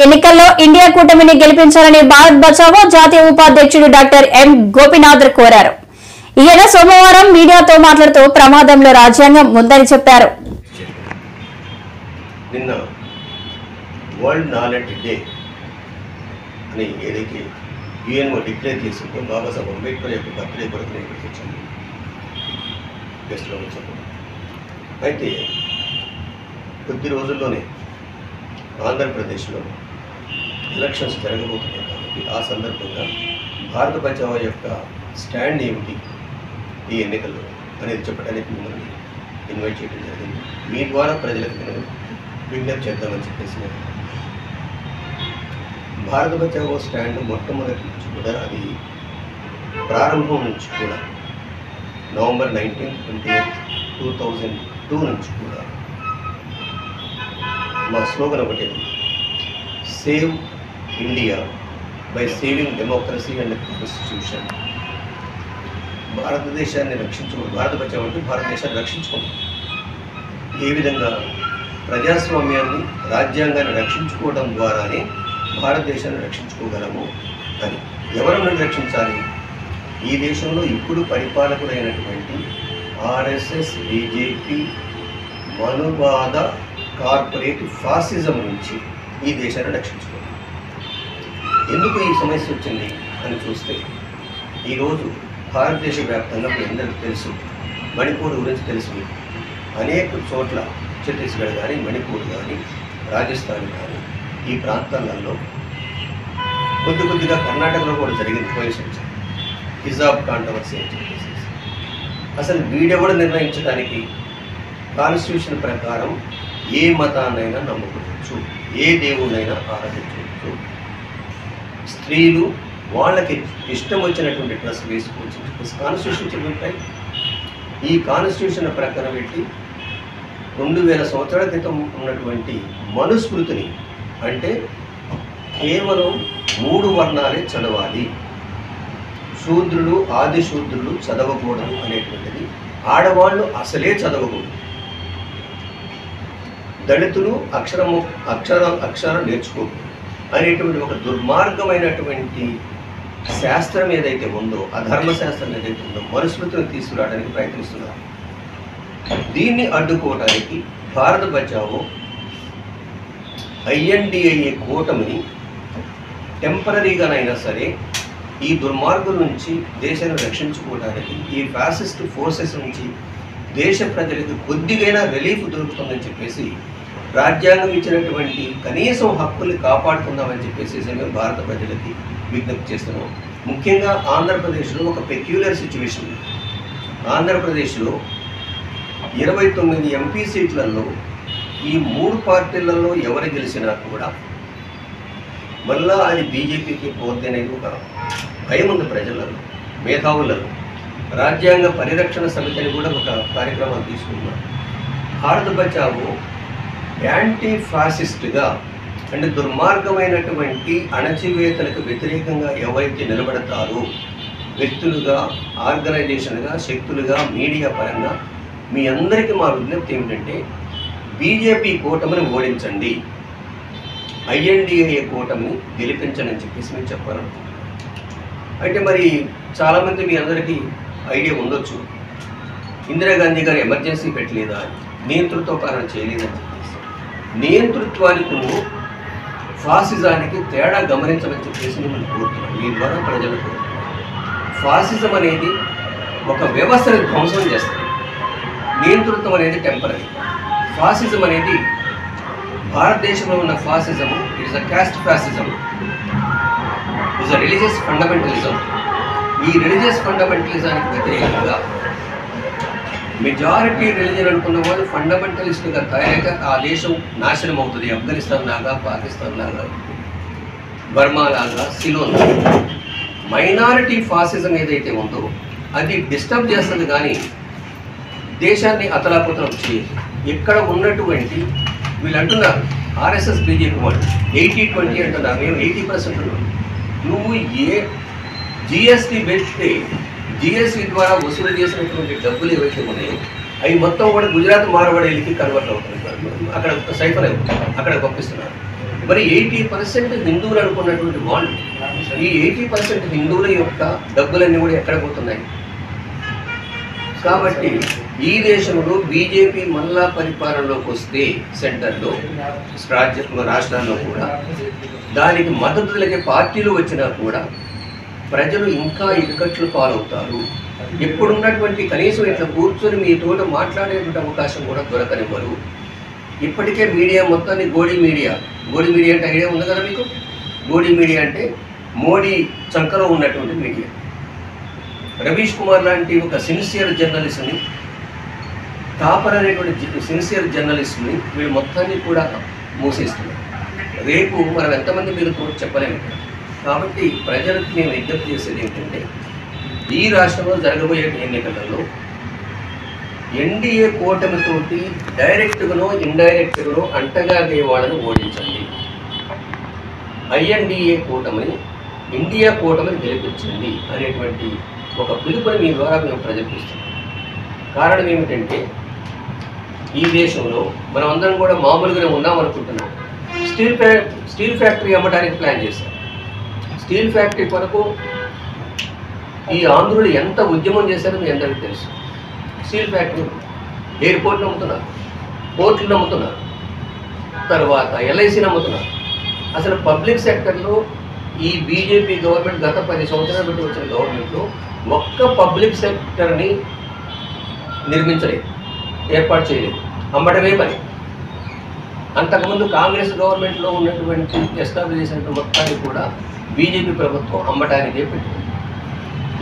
ఎన్నికల్లో ఇండియా కూటమిని గెలిపించాలని భారత్ బచావో జాతీయ ఉపాధ్యక్షుడు డాక్టర్ ఎం గోపీనాథ్ కోరారు. ఈయన సోమవారం మీడియాతో మాట్లాడుతూ ప్రమాదంలో రాజ్యాంగం ఉందని చెప్పారు. నిన్న వరల్డ్ నాలెడ్జ్ డే అని ఏదైతే యుఎన్ఓ డిక్లేర్ చేసిందో బాబాసాహెబ్ అంబేద్కర్ యొక్క బర్త్డే కొరకు నేను ఇక్కడికి వచ్చాను. గెస్ట్లో వచ్చాను. అయితే కొద్ది రోజుల్లోనే ఆంధ్రప్రదేశ్లో ఎలక్షన్స్ జరగబోతున్నాయి కాబట్టి ఆ సందర్భంగా భారత బచావో యొక్క స్టాండ్ ఏమిటి ఈ ఎన్నికల్లో అనేది చెప్పడానికి మిమ్మల్ని ఇన్వైట్ చేయడం జరిగింది. మీ ద్వారా ప్రజలకు నేను విజ్ఞప్తి చేద్దామని చెప్పేసి నేను భారత బచావో స్టాండ్ మొట్టమొదటి నుంచి కూడా అది ప్రారంభం నుంచి కూడా నవంబర్ 1928, 2002 నుంచి కూడా మా స్లోగన్ ఒకటే, save India by saving democracy and constitution. భారతదేశాన్ని భారత బచావో అంటే భారతదేశాన్ని రక్షించుకోండి. ఏ విధంగా ప్రజాస్వామ్యాన్ని రాజ్యాంగాన్ని రక్షించుకోవడం ద్వారానే భారతదేశాన్ని రక్షించుకోగలము అని. ఎవరిని రక్షించాలి? ఈ దేశంలో ఇప్పుడు పరిపాలకుడైనటువంటి ఆర్ఎస్ఎస్, బీజేపీ, మనువాద కార్పొరేట్ ఫాసిజం నుంచి ఈ దేశాన్ని రక్షించుకోవాలి. ఎందుకు ఈ సమస్య వచ్చింది అని చూస్తే, ఈరోజు భారతదేశ వ్యాప్తంగా మీ అందరికీ తెలుసు, మణిపూర్ గురించి తెలుసు మీకు. అనేక చోట్ల ఛత్తీస్గఢ్ కానీ, మణిపూర్ కానీ, రాజస్థాన్ కానీ ఈ ప్రాంతాలలో కొద్దిగా కర్ణాటకలో కూడా జరిగింది. పోయేసి హిజాబ్ కాంట్రవర్సీ అని చెప్పేసి అసలు వీడెవడు నిర్ణయించడానికి కాన్స్టిట్యూషన్ ప్రకారం ఏ మతాన్నైనా నమ్ముకోవచ్చు, ఏ దేవుడినైనా ఆరాధించవచ్చు, స్త్రీలు వాళ్ళకి ఇష్టం వచ్చినటువంటి డ్రెస్ వేసుకోవచ్చు చెప్పేసి కాన్స్టిట్యూషన్ చెబుతాయి. ఈ కాన్స్టిట్యూషన్ ప్రకారం పెట్టి 2000 సంవత్సరాల క్రితం ఉన్నటువంటి మనుస్మృతిని, అంటే కేవలం 3 వర్ణాలే చదవాలి, శూద్రులు, ఆది శూద్రులు చదవకూడదు అనేటువంటిది, ఆడవాళ్ళు అసలే చదవకూడదు, దళితులు అక్షరం నేర్చుకోకూడదు అనేటువంటి ఒక దుర్మార్గమైనటువంటి శాస్త్రం ఏదైతే ఉందో, ఆ ధర్మశాస్త్రం ఏదైతే ఉందో మనుస్మృతిని తీసుకురావడానికి ప్రయత్నిస్తున్నారు. దీన్ని అడ్డుకోవడానికి భారత బచావో ఐఎన్డిఏ కూటమిని టెంపరీగానైనా సరే ఈ దుర్మార్గుల నుంచి దేశాన్ని రక్షించుకోవడానికి, ఈ ఫ్యాసిస్ట్ ఫోర్సెస్ నుంచి దేశ ప్రజలకు కొద్దిగైనా రిలీఫ్ దొరుకుతుందని చెప్పేసి రాజ్యాంగం ఇచ్చినటువంటి కనీసం హక్కుల్ని కాపాడుకుందామని చెప్పేసి మేము భారత ప్రజలకి విజ్ఞప్తి చేస్తున్నాం. ముఖ్యంగా ఆంధ్రప్రదేశ్లో ఒక పెక్యులర్ సిచ్యువేషన్. ఆంధ్రప్రదేశ్లో 29 ఎంపీ సీట్లలో ఈ 3 పార్టీలలో ఎవరు గెలిచినా కూడా మళ్ళా అది బీజేపీకి పోతే అనేది ఒక భయం ఉంది ప్రజలలో, మేధావులలో. రాజ్యాంగ పరిరక్షణ సమితిని కూడా ఒక కార్యక్రమాన్ని తీసుకున్నారు. భారత బచావో యాంటీ ఫాసిస్ట్గా, అంటే దుర్మార్గమైనటువంటి అణచివేతలకు వ్యతిరేకంగా ఎవరైతే నిలబడతారో, వ్యక్తులుగా, ఆర్గనైజేషన్గా, శక్తులుగా, మీడియా పరంగా మీ అందరికీ మా విజ్ఞప్తి ఏమిటంటే, బీజేపీ కూటమిని ఓడించండి, ఐఎన్డిఏ కూటమిని గెలిపించండి అని చెప్పేసి మేము చెప్పాలనుకుంటున్నాం. అయితే మరి చాలామంది మీ అందరికీ ఐడియా ఉండొచ్చు, ఇందిరాగాంధీ గారు ఎమర్జెన్సీ పెట్టలేదా, నియంతృత్వ పాలన చేయలేదని చెప్పేసి. నియంతృత్వానికి ఫాసిజానికి తేడా గమనించమని చెప్పేసి మిమ్మల్ని కోరుతున్నాం. మీ ద్వారా ప్రజలకు ఫాసిజం అనేది ఒక వ్యవస్థను ధ్వంసం చేస్తుంది, నియంతృత్వం అనేది టెంపరీ. ఫాసిజం అనేది భారతదేశంలో ఉన్న fascism it is a caste fascism, it is a religious fundamentalism. ఈ రిలీజియస్ ఫండమెంటలిజానికి వ్యతిరేకంగా మెజారిటీ రిలీజియన్ అనుకున్న వాళ్ళు ఫండమెంటలిస్టుగా తయారైతే ఆ దేశం నాశనం అవుతుంది. ఆఫ్ఘనిస్తాన్ లాగా, పాకిస్తాన్ లాగా, బర్మా లాగా, సిలోన్. మైనారిటీ ఫాసిజం ఏదైతే ఉందో అది డిస్టర్బ్ చేస్తుంది, కానీ దేశాన్ని అతలాకుతలం చేయదు. ఇక్కడ ఉన్నటువంటి వీళ్ళు అంటున్నారు, ఆర్ఎస్ఎస్, బీజేపీ వాళ్ళు 80-20 అంటున్నారు, మేము 80% ఉన్నాం. నువ్వు ఏ జిఎస్టీ పెడితే జిఎస్టీ ద్వారా వసూలు చేసినటువంటి డబ్బులు ఏవైతే ఉన్నాయో అవి మొత్తం కూడా గుజరాత్ మార్వాడీలకి కన్వర్ట్ అవుతుంది. అక్కడ సైఫర్ అక్కడ పంపిస్తున్నారు. మరి 80% హిందువులు అనుకున్నటువంటి వాళ్ళు ఈ 80% హిందువుల యొక్క డబ్బులన్నీ కూడా ఎక్కడ పోతున్నాయి? కాబట్టి ఈ దేశంలో బీజేపీ మళ్ళా పరిపాలనలోకి వస్తే సెంటర్లో రాష్ట్రాల్లో కూడా దానికి మద్దతు తెలిగే పార్టీలు వచ్చినా కూడా ప్రజలు ఇంకా ఇక్కట్లు పాలవుతారు. ఇప్పుడున్నటువంటి కనీసం ఇట్లా కూర్చొని మీతో మాట్లాడేటువంటి అవకాశం కూడా దొరకనివ్వరు. ఇప్పటికే మీడియా మొత్తాన్ని గోడి మీడియా అంటే ఐడియా ఉంది కదా మీకు? గోడి మీడియా అంటే మోడీ చంకలో ఉన్నటువంటి మీడియా. రవీష్ కుమార్ లాంటి ఒక సిన్సియర్ జర్నలిస్ట్ని, టాపర్ అనేటువంటి సిన్సియర్ జర్నలిస్ట్ని వీళ్ళు మొత్తాన్ని కూడా మూసేస్తున్నారు. రేపు మనం ఎంతమంది మీరు చెప్పలేము. కాబట్టి ప్రజలకు నేను విజ్ఞప్తి చేసేది ఏంటంటే, ఈ రాష్ట్రంలో జరగబోయే ఎన్నికలలో ఎన్డీఏ కూటమితోటి డైరెక్ట్గానో ఇండైరెక్ట్గానో అంటగాగే వాళ్ళను ఓడించండి. ఐఎన్డీఏ కూటమిని, ఇండియా కూటమిని గెలిపించండి అనేటువంటి ఒక పిలుపుని మీ ద్వారా మేము ప్రజలకు ఇస్తున్నాం. కారణం ఏమిటంటే, ఈ దేశంలో మనం అందరం కూడా మామూలుగానే ఉన్నామనుకుంటున్నాం. స్టీల్ ఫ్యాక్టరీ అమ్మడానికి ప్లాన్ చేశాం. స్టీల్ ఫ్యాక్టరీ కొరకు ఈ ఆంధ్రులు ఎంత ఉద్యమం చేశారో మీ అందరికీ తెలుసు. స్టీల్ ఫ్యాక్టరీ, ఎయిర్పోర్ట్ని అమ్ముతున్నారు, పోర్టులను అమ్ముతున్నారు, తర్వాత ఎల్ఐసిని అమ్ముతున్నారు. అసలు పబ్లిక్ సెక్టర్లో ఈ బీజేపీ గవర్నమెంట్ గత 10 సంవత్సరాలు పెట్టి వచ్చిన గవర్నమెంట్లో ఒక్క పబ్లిక్ సెక్టర్ని నిర్మించలేదు, ఏర్పాటు చేయలేదు, అమ్మడమే పని. అంతకుముందు కాంగ్రెస్ గవర్నమెంట్లో ఉన్నటువంటి ఎస్టాబ్లిష్ చేసినటువంటి మొత్తాన్ని కూడా బీజేపీ ప్రభుత్వం అమ్మటానికే పెట్టింది.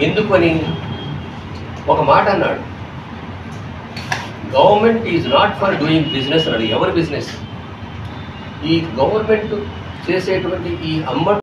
ఎందుకని? ఒక మాట అన్నాడు, government is not for doing business అన్నాడు. ఎవరి బిజినెస్? ఈ గవర్నమెంట్ చేసేటువంటి ఈ